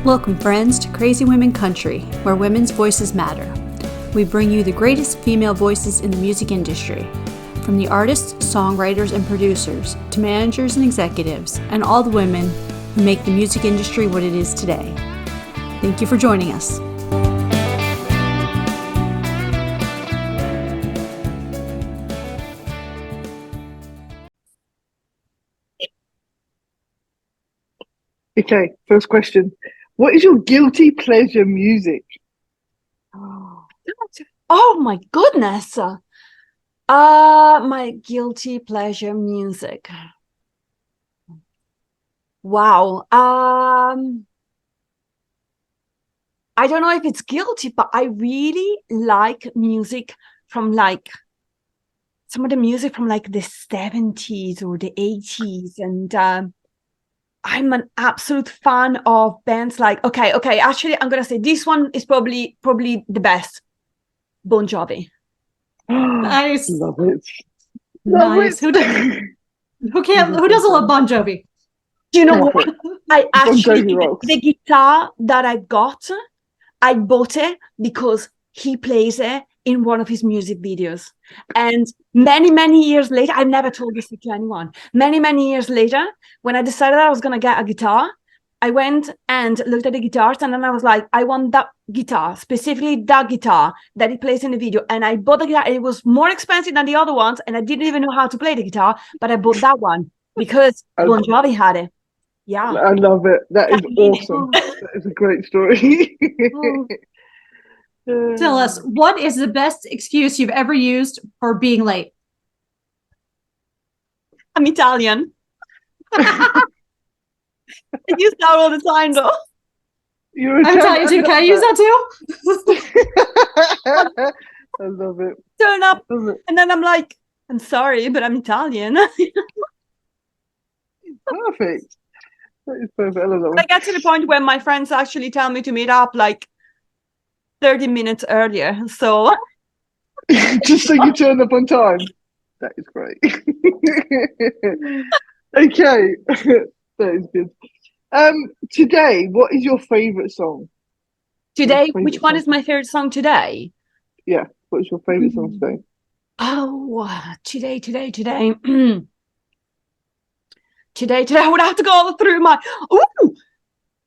Welcome, friends, to Crazy Women Country, where women's voices matter. We bring you the greatest female voices in the music industry, from the artists, songwriters, and producers, to managers and executives, and all the women who make the music industry what it is today. Thank you for joining us. Okay, first question. What is your guilty pleasure music? Oh my goodness. My guilty pleasure music. Wow. I don't know if it's guilty, but I really like music from some of the music from the 70s or the 80s. And I'm an absolute fan of bands okay, actually I'm gonna say this one is probably the best. Bon Jovi. Nice. Love it. Nice. Who doesn't love Bon Jovi? Do you know what? I actually, the guitar that I got, I bought it because he plays it in one of his music videos. And many years later, I've never told this to anyone. Many years later, when I decided I was going to get a guitar, I went and looked at the guitars, and then I was like, I want that guitar, specifically that guitar that he plays in the video. And I bought the guitar. It was more expensive than the other ones, and I didn't even know how to play the guitar, but I bought that one because Bon Jovi had it. Yeah. I love it. That is awesome. That is a great story. Tell us, what is the best excuse you've ever used for being late? I'm Italian. I use that all the time, though. I'm Italian too. Can I use that too? I love it. Turn up, and then I'm like, I'm sorry, but I'm Italian. Perfect. That is perfect. I love that one. I get to the point where my friends actually tell me to meet up 30 minutes earlier. So just so you turn up on time. That is great. Okay. That is good. Today, what is your favorite song? Today, which one is my favorite song today? Yeah, what is your favorite song today? Oh, today. Today, I would have to go through my. Ooh,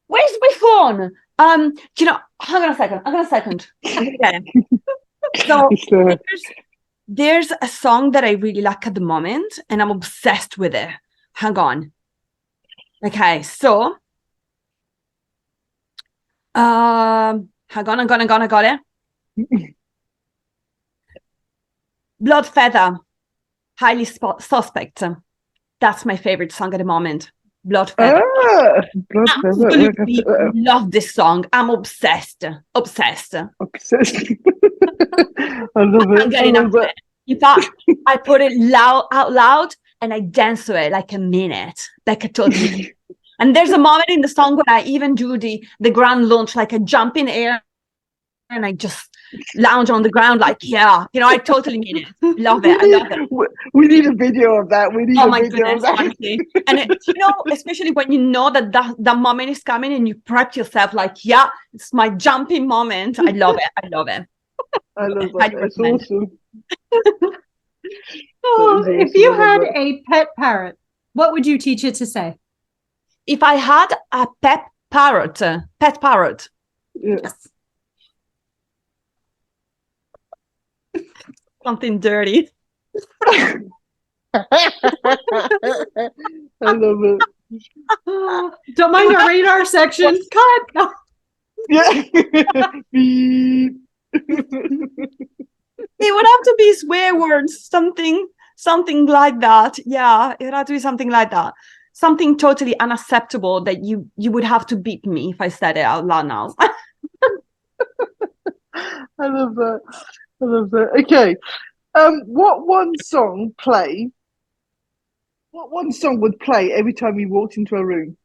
where's my phone? Hang on a second. Okay. So there's a song that I really like at the moment, and I'm obsessed with it. Hang on. Okay, so hang on, I got it. Blood Feather, Highly Suspect. That's my favorite song at the moment. Blood Feather. Blood Feather. Absolutely love this song. I'm obsessed. I love it. I'm getting up to it. In fact, I put it out loud and I dance to it like a minute, like a total. And there's a moment in the song where I even do the grand launch, like I jump in air and I just lounge on the ground I totally mean it. Love it. I love it. We need a video of that. We need a video of that. Honestly. And especially when you know that moment is coming and you prep yourself it's my jumping moment. I love it. I love that. It's awesome. If you had a pet parrot, what would you teach it to say? If I had a pet parrot. Yes. Something dirty. I love it. Don't mind our radar section. Cut. Yeah. It would have to be swear words, something like that. Yeah, it would have to be something like that. Something totally unacceptable that you would have to beat me if I said it out loud now. I love that. Okay. What one song would play every time you walked into a room?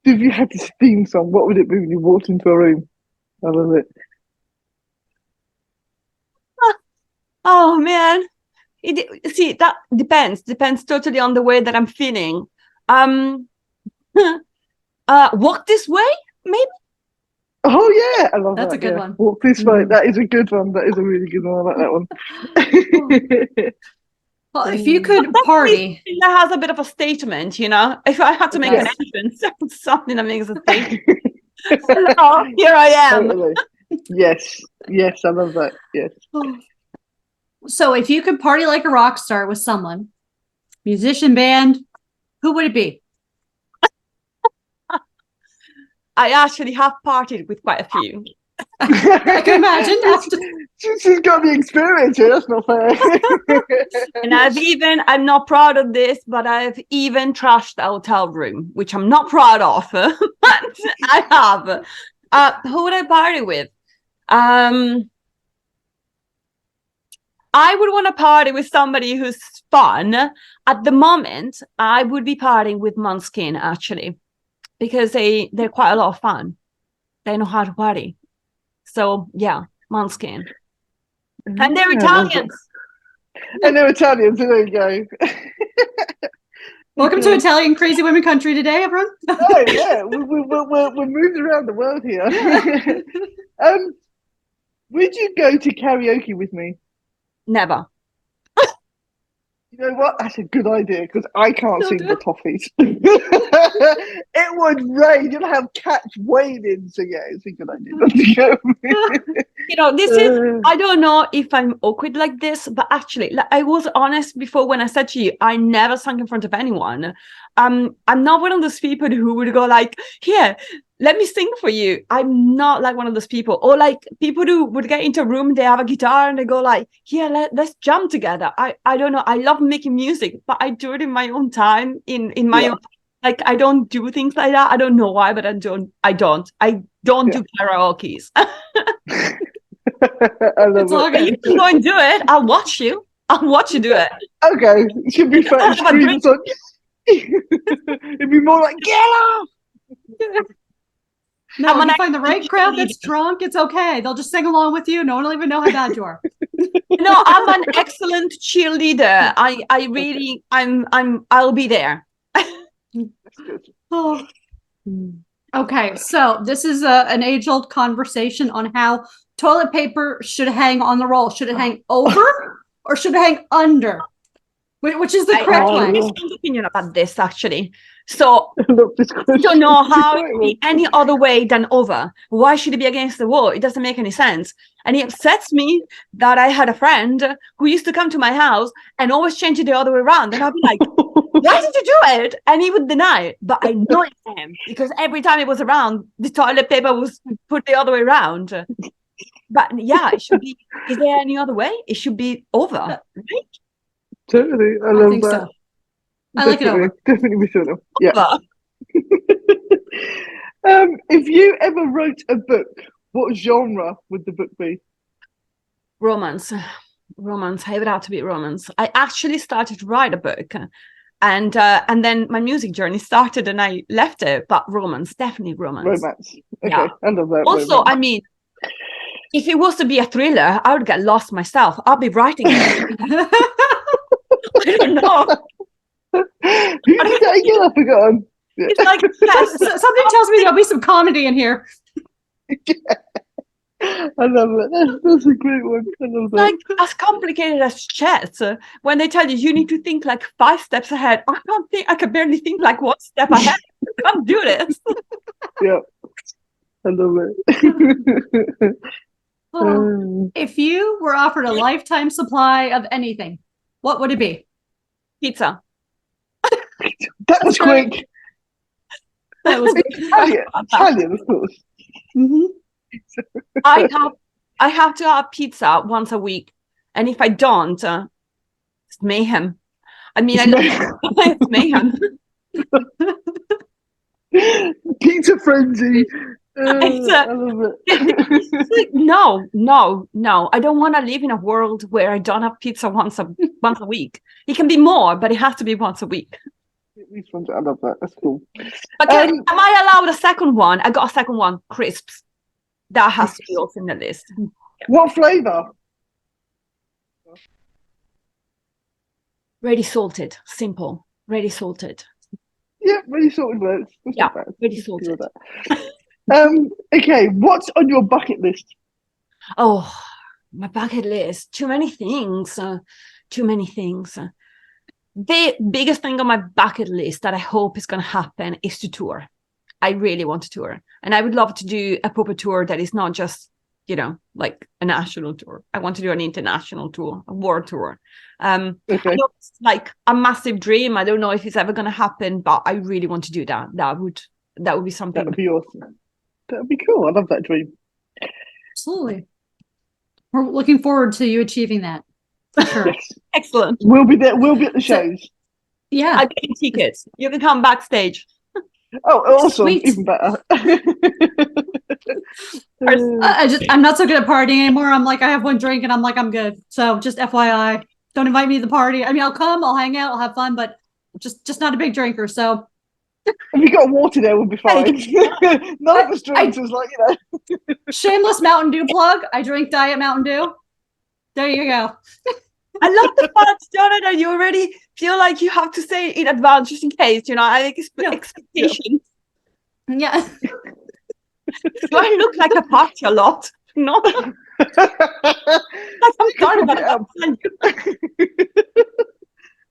If you had this theme song, what would it be when you walked into a room? I love it. Oh man. That depends totally on the way that I'm feeling. Walk This Way, maybe. Oh yeah, I love that. That's a good one. Walk This Way. That is a good one. That is a really good one. I like that one. Well, if you could party, That has a bit of a statement, you know. If I had to make an entrance, something that makes a statement. Hello, here I am. Totally. Yes, I love that. Yes. So if you could party like a rock star with someone, musician, band, who would it be? I actually have partied with quite a few. I can imagine. She's got the experience here. That's not fair. And I'm not proud of this, but I've even trashed a hotel room, which I'm not proud of, but I have. Who would I party with? I would want to party with somebody who's fun. At the moment, I would be partying with Måneskin, actually, because they're quite a lot of fun. They know how to party. So, yeah, Måneskin. And they're Italians. And they're Italians, so there you go. Welcome to Italian Crazy Women Country today, everyone. Oh, yeah, we're moving around the world here. Would you go to karaoke with me? Never. You know what? That's a good idea because I can't sing the Toffees. It would rain. You'll have cats wailing. So yeah, it's a good idea. You know, this is, I don't know if I'm awkward like this, but actually, like, I was honest before when I said to you, I never sang in front of anyone. I'm not one of those people who would go like, here, let me sing for you. I'm not like one of those people. Or like people who would get into a room, they have a guitar and they go like, yeah, let's jam together. I don't know. I love making music, but I do it in my own time, in my own, like, I don't do things like that. I don't know why, but I don't do karaoke's. I love it. You can go and do it. I'll watch you do it. Okay, it should be fun. It'd be more like, get off! No, if you find the right crowd that's drunk, it's okay. They'll just sing along with you. No one will even know how bad you are. No, I'm an excellent cheerleader. I'll be there. Oh. Okay, so this is an age-old conversation on how toilet paper should hang on the roll. Should it hang over or should it hang under? Which is the correct way? I have an opinion about this, actually. So I don't know how it would be any other way than over. Why should it be against the wall? It doesn't make any sense. And it upsets me that I had a friend who used to come to my house and always change it the other way around. And I'd be like, why did you do it? And he would deny it. But I know it's him because every time it was around, the toilet paper was put the other way around. But yeah, it should be. Is there any other way? It should be over, right? Totally. I love that. So. I like it over. Definitely be sure. Yeah. If you ever wrote a book, what genre would the book be? Romance. I would have to be romance. I actually started to write a book, and then my music journey started, and I left it. But romance, definitely romance. Romance. Okay, yeah. I love that. Also, romance. I mean, if it was to be a thriller, I would get lost myself. I'll be writing it. I don't know. Who did that again? I forgot. It's like something tells me there'll be some comedy in here. Yeah. I love it. That's a great one. I love that. Like as complicated as chess, when they tell you need to think like 5 steps ahead, I can't think. I can barely think like 1 step ahead. I can't do this. Yeah, I love it. If you were offered a lifetime supply of anything, what would it be? Pizza. That was quick. That was Italian, of course. Mm-hmm. I have to have pizza once a week, and if I don't, it's mayhem. I mean, it's mayhem. Pizza frenzy. I love it. No. I don't want to live in a world where I don't have pizza once a week. It can be more, but it has to be once a week. I love that. That's cool. But am I allowed a second one? I got a second one. Crisps. That has to be also in the list. What flavor? Ready salted. Simple. Ready salted. Yeah, really sorted works. That's Yeah, not bad. really sorted. Okay, what's on your bucket list? Oh, my bucket list. Too many things. Too many things. The biggest thing on my bucket list that I hope is going to happen is to tour. I really want to tour. And I would love to do a proper tour that is not just, you know, like a national tour. I want to do an international tour, a world tour. Okay. I know it's like a massive dream. I don't know if it's ever going to happen, but I really want to do that. That would be something. That would be awesome. That would be cool. I love that dream. Absolutely. We're looking forward to you achieving that. Sure. Yes. Excellent. We'll be there. We'll be at the shows. Yeah. I'm getting tickets. You can come backstage. Oh, awesome. Sweet. Even better. I'm not so good at partying anymore. I'm like, I have one drink and I'm like, I'm good. So just FYI, don't invite me to the party. I mean, I'll come, I'll hang out, I'll have fun, but just not a big drinker. So if we got water there, we'll be fine. None of us drinks is like, you know. Shameless Mountain Dew plug. I drink Diet Mountain Dew. There you go. I love the fact, Jonathan, you already feel like you have to say it in advance just in case, you know, I think it's expectations. Yeah. Do I look like a party a lot? No. Like I'm sorry, but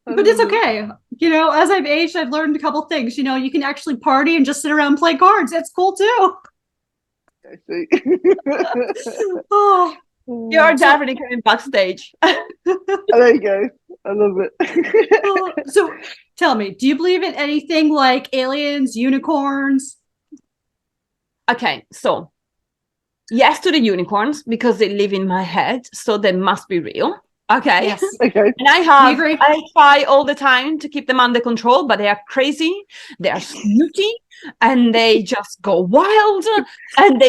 But it's okay. You know, as I've aged, I've learned a couple things. You know, you can actually party and just sit around and play cards. It's cool too. I see. Oh, you're definitely coming backstage. There you go. I love it. So tell me, do you believe in anything like aliens, unicorns? Okay, so yes to the unicorns because they live in my head, so they must be real. Okay. Yes. Okay. And I try all the time to keep them under control, but they are crazy, they are snooty, and they just go wild, and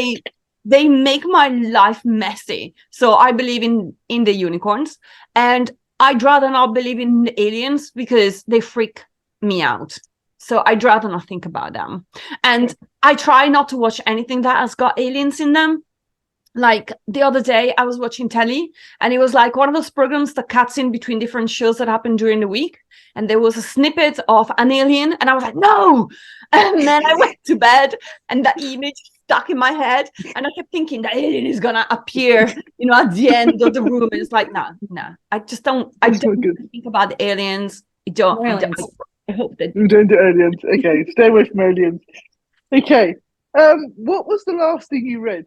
they make my life messy. So I believe in the unicorns, and I'd rather not believe in the aliens because they freak me out. So I'd rather not think about them. And I try not to watch anything that has got aliens in them. Like the other day, I was watching telly, and it was like one of those programs that cuts in between different shows that happen during the week. And there was a snippet of an alien, and I was like, no. And then I went to bed, and that image stuck in my head. And I kept thinking the alien is going to appear, you know, at the end of the room. And it's like, no. I just don't, I don't think about the aliens. I hope that you don't do aliens. Okay, stay away from aliens. Okay. What was the last thing you read?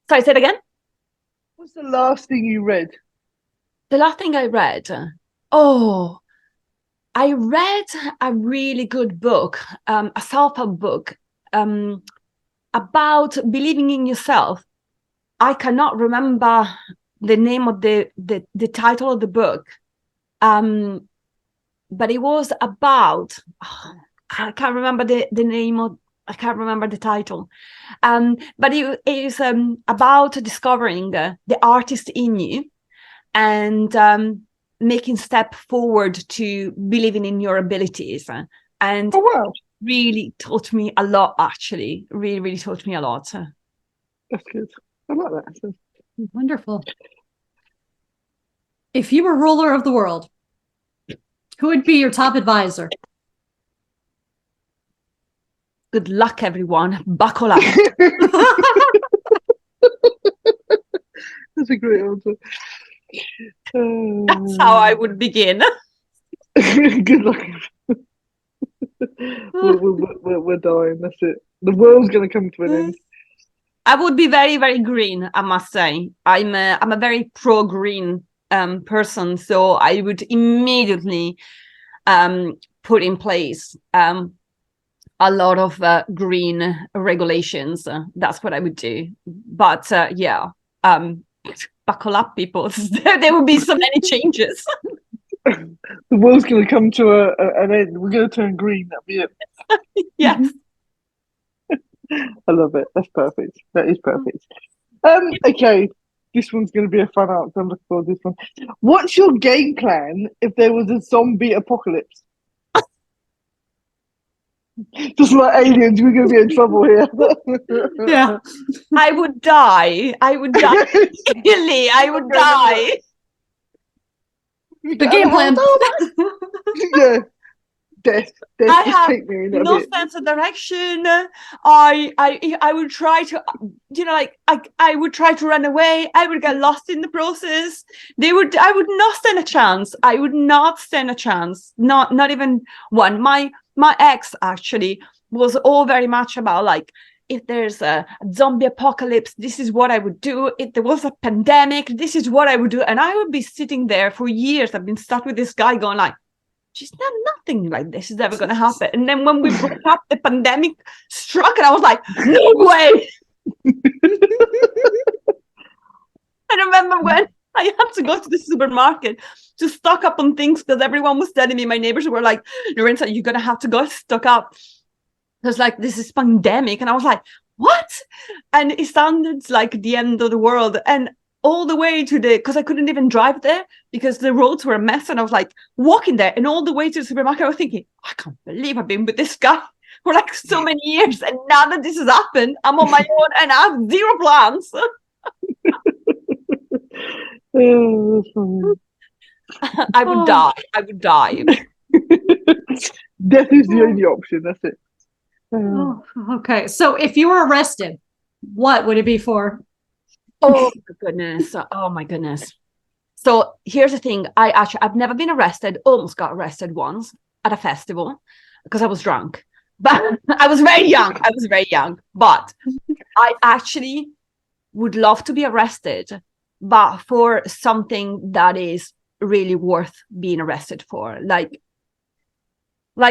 Sorry, say it again. What's the last thing you read? The last thing I read? Oh, I read a really good book, a self-help book about believing in yourself. I cannot remember the name of the title of the book, but it was about, I can't remember the name of, I can't remember the title, but it is about discovering the artist in you and making step forward to believing in your abilities. And really taught me a lot, actually. Really taught me a lot. That's good. I like that. Wonderful. If you were ruler of the world, who would be your top advisor? Good luck, everyone. Buckle up. That's a great answer. That's how I would begin. Good luck. We're dying. That's it. The world's going to come to an end. I would be very, very green, I must say. I'm a very pro-green person, so I would immediately put in place a lot of green regulations. That's what I would do. But buckle up, people. There will be so many changes. The world's going to come to an end. We're going to turn green. That'll be it. Yes. I love it. That's perfect. That is perfect. Okay. This one's going to be a fun answer. I'm looking forward to this one. What's your game plan if there was a zombie apocalypse? Just like aliens, we're going to be in trouble here. Yeah. I would die. Really, I would die. The game plan. Yeah. Death, I just have take me in a no bit. sense of direction. I would try to, I would try to run away. I would get lost in the process. I would not stand a chance. I would not stand a chance. Not even one. My ex actually was all very much about like, if there's a zombie apocalypse, this is what I would do. If there was a pandemic, this is what I would do. And I would be sitting there for years. I've been stuck with this guy going like, nothing like this is ever going to happen. And then when we broke up, the pandemic struck, and I was like, no way. I remember when I had to go to the supermarket to stock up on things because everyone was telling me, my neighbors were like, Lorenza, you're going to have to go stock up. I was like, this is pandemic. And I was like, what? And it sounded like the end of the world. And all the way to because I couldn't even drive there because the roads were a mess. And I was like walking there, and all the way to the supermarket, I was thinking, I can't believe I've been with this guy for like so many years. And now that this has happened, I'm on my own and I have zero plans. I would die. I would die. Death is the only option. That's it. Okay. So if you were arrested, what would it be for? Oh my goodness. So here's the thing. I've never been arrested. Almost got arrested once at a festival because I was drunk, but I was very young. But I actually would love to be arrested, but for something that is really worth being arrested for. Like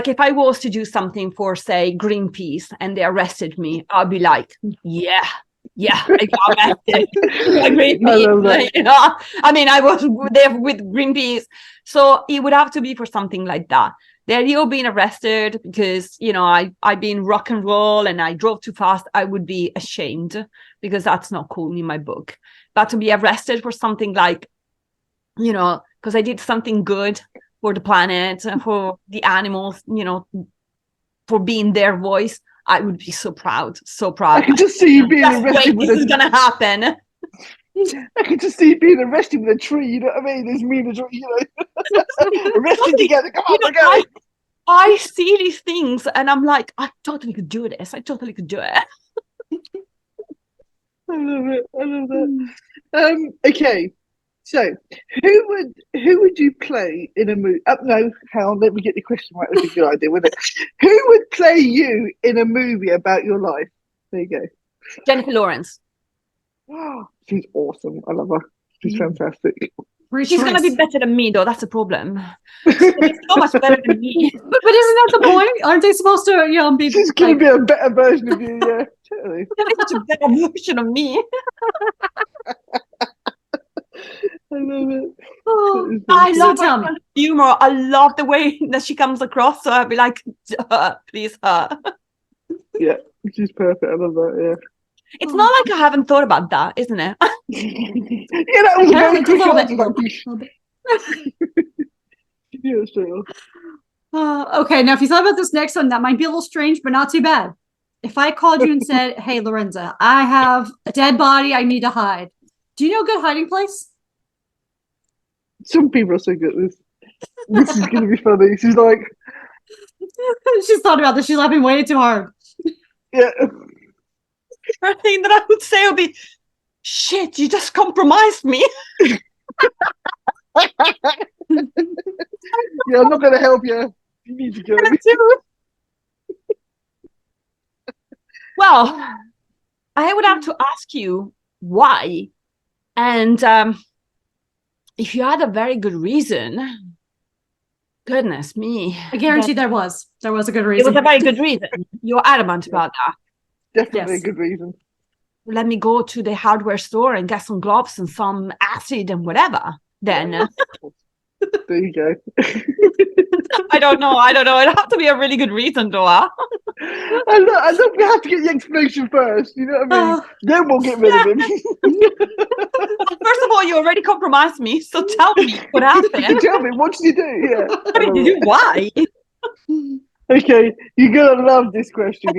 if I was to do something for, say, Greenpeace, and they arrested me, I'd be like, yeah, I got arrested. You know? I mean, I was there with Greenpeace. So it would have to be for something like that. The idea of being arrested because, you know, I've been rock and roll and I drove too fast, I would be ashamed because that's not cool in my book. But to be arrested for something like, you know, because I did something good for the planet and for the animals, you know, for being their voice, I would be so proud. I can just see you being arrested. This is gonna happen. I can just see you being arrested with a tree. You know what I mean? There's me and a tree. You know, arrested together. Come on, we're going. I see these things and I'm like, I totally could do this. I totally could do it. I love that. Okay. So, who would you play in a movie? No, hang on, let me get the question right. That's a good idea, wouldn't it? Who would play you in a movie about your life? There you go. Jennifer Lawrence. She's awesome. I love her. She's fantastic. She's going to be better than me, though. That's a problem. She's so much better than me. But isn't that the point? Aren't they supposed to, you know, be? She's going to be a better version of you, yeah. Totally. Such a better version of me. I love it. Oh, I love her humor. I love the way that she comes across. So I'd be like, please, her. Yeah, she's perfect. I love that. Yeah. It's not like I haven't thought about that, isn't it? Yeah, that was a very quick answer. Yeah, sure. Okay, now if you thought about this next one, that might be a little strange, but not too bad. If I called you and said, hey, Lorenza, I have a dead body I need to hide. Do you know a good hiding place? Some people are so good at this. This is going to be funny. She's like... She's thought about this. She's laughing way too hard. Yeah. The thing that I would say would be, shit, you just compromised me. Yeah, I'm not going to help you. You need to go. Well, I would have to ask you why. And if you had a very good reason, goodness me. I guarantee there was a good reason. It was a very good reason. You're adamant about that. Definitely a good reason. Let me go to the hardware store and get some gloves and some acid and whatever. Then there you go. I don't know. It'd have to be a really good reason, though. I know we have to get the explanation first. You know what I mean? Then we'll get rid of him. First of all, you already compromised me, so tell me what happened. Tell me, what did you do? Yeah. What did you do? Why? Okay, you're gonna love this question.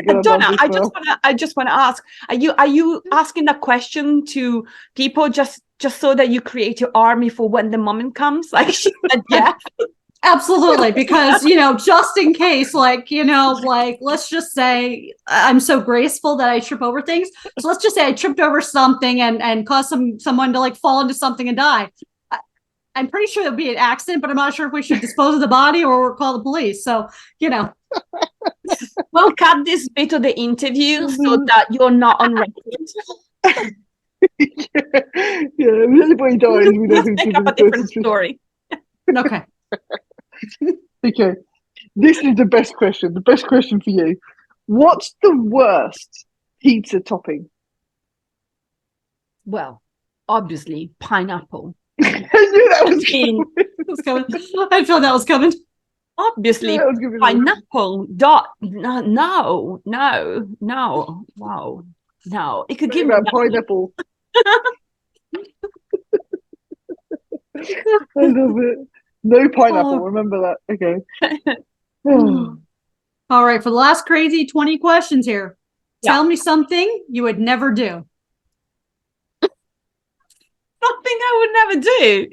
I just want to ask: Are you asking that question to people just so that you create your army for when the moment comes? Like she said, yeah. Absolutely, because, just in case, let's just say I'm so graceful that I trip over things. So let's just say I tripped over something and caused someone to fall into something and die. I'm pretty sure it'll be an accident, but I'm not sure if we should dispose of the body or call the police. So, We'll cut this bit of the interview so that you're not on record. Yeah, if anybody dies, we don't think Make up a different story. Okay. Okay. This is the best question. The best question for you. What's the worst pizza topping? Well, obviously, pineapple. I knew that was coming. I felt that was coming. Obviously, pineapple. No. Wow. No. It could give me pineapple. I love it. No pineapple. Remember that. Okay. All right. For the last crazy 20 questions here, tell me something you would never do. Something I would never do.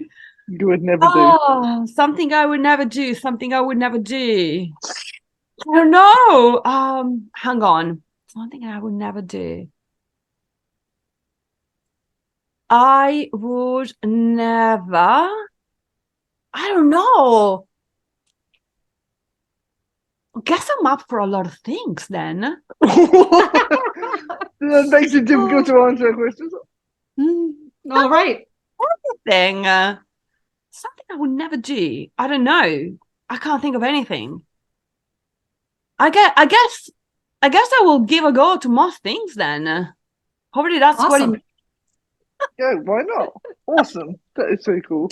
You would never do. Something I would never do. Something I would never do. I don't know. Hang on. Something I would never do. I would never. I don't know. I guess I'm up for a lot of things then. That makes it difficult to answer a question. All right. Everything. Something I would never do. I don't know. I can't think of anything. I guess I will give a go to most things then. Hopefully that's awesome. what it. Yeah, why not? Awesome. That is so cool.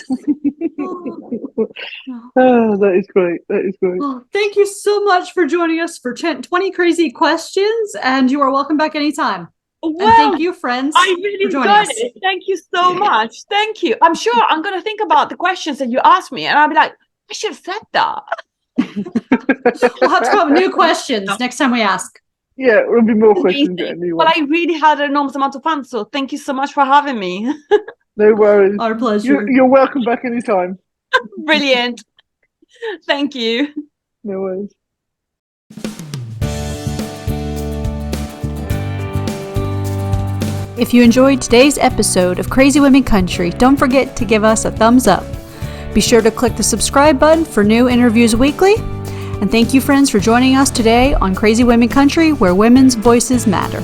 Oh, that is great. That is great. Well, thank you so much for joining us for 20 crazy questions, and you are welcome back anytime. Well, and thank you, friends. I really enjoyed it. Thank you so much. Thank you. I'm sure I'm going to think about the questions that you asked me, and I'll be like, I should have said that. We'll have to come up with new questions next time we ask. Yeah, there'll be more questions. But I really had an enormous amount of fun, so thank you so much for having me. No worries. Our pleasure. You're welcome back anytime. Brilliant. Thank you. No worries. If you enjoyed today's episode of Crazy Women Country, don't forget to give us a thumbs up. Be sure to click the subscribe button for new interviews weekly. And thank you, friends, for joining us today on Crazy Women Country, where women's voices matter.